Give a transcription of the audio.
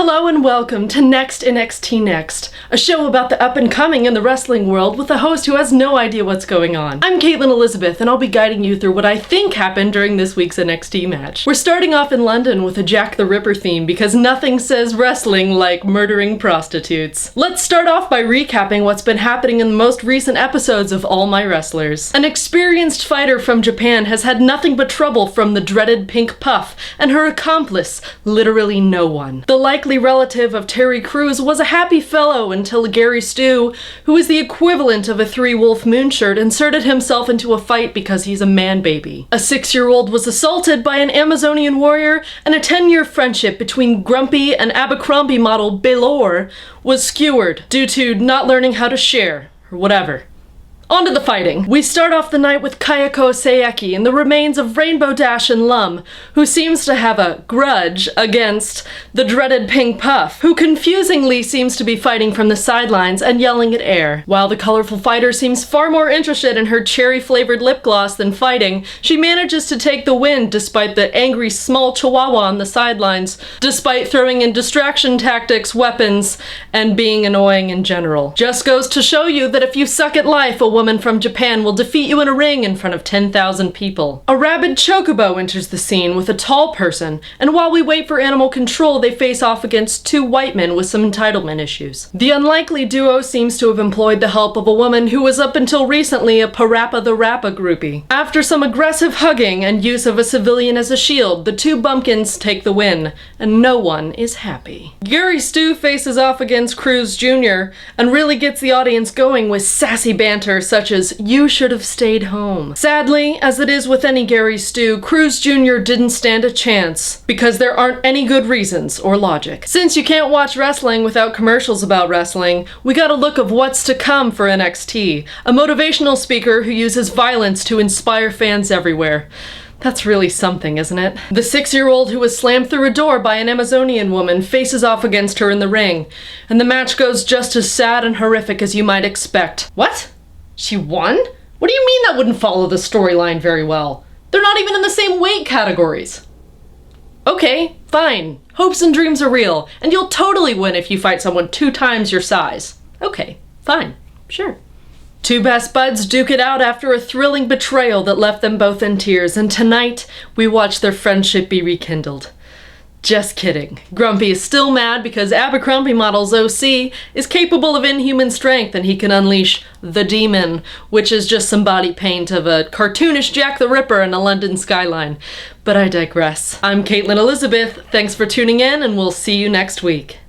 Hello and welcome to nEXT NXT, a show about the up-and-coming in the wrestling world with a host who has no idea what's going on. I'm Caitlin Elizabeth, and I'll be guiding you through what I think happened during this week's NXT match. We're starting off in London with a Jack the Ripper theme because nothing says wrestling like murdering prostitutes. Let's start off by recapping what's been happening in the most recent episodes of All My Wrestlers. An experienced fighter from Japan has had nothing but trouble from the dreaded Pink Puff and her accomplice, literally no one. The likely relative of Terry Crews was a happy fellow until Gary Stu, who is the equivalent of a three-wolf moonshirt, inserted himself into a fight because he's a man-baby. A 6-year-old was assaulted by an Amazonian warrior, and a 10-year friendship between Grumpy and Abercrombie model Baylor was skewered due to not learning how to share, or whatever. On to the fighting. We start off the night with Kayako Seiki and the remains of Rainbow Dash and Lum, who seems to have a grudge against the dreaded Pink Puff, who confusingly seems to be fighting from the sidelines and yelling at air. While the colorful fighter seems far more interested in her cherry-flavored lip gloss than fighting, she manages to take the win despite the angry small chihuahua on the sidelines, despite throwing in distraction tactics, weapons, and being annoying in general. Just goes to show you that if you suck at life, a woman from Japan will defeat you in a ring in front of 10,000 people. A rabid chocobo enters the scene with a tall person, and while we wait for animal control, they face off against two white men with some entitlement issues. The unlikely duo seems to have employed the help of a woman who was up until recently a Parappa the Rappa groupie. After some aggressive hugging and use of a civilian as a shield, the two bumpkins take the win, and no one is happy. Gary Stu faces off against Cruz Jr. and really gets the audience going with sassy banter such as, "You should have stayed home." Sadly, as it is with any Gary Stu, Cruz Jr. didn't stand a chance, because there aren't any good reasons or logic. Since you can't watch wrestling without commercials about wrestling, we got a look of what's to come for NXT, a motivational speaker who uses violence to inspire fans everywhere. That's really something, isn't it? The 6-year-old who was slammed through a door by an Amazonian woman faces off against her in the ring, and the match goes just as sad and horrific as you might expect. What? She won? What do you mean that wouldn't follow the storyline very well? They're not even in the same weight categories. Okay, fine. Hopes and dreams are real, and you'll totally win if you fight someone 2 times your size. Okay, fine, sure. Two best buds duke it out after a thrilling betrayal that left them both in tears, and tonight we watch their friendship be rekindled. Just kidding. Grumpy is still mad because Abercrombie model's OC is capable of inhuman strength and he can unleash the demon, which is just some body paint of a cartoonish Jack the Ripper in a London skyline. But I digress. I'm Caitlin Elizabeth. Thanks for tuning in, and we'll see you next week.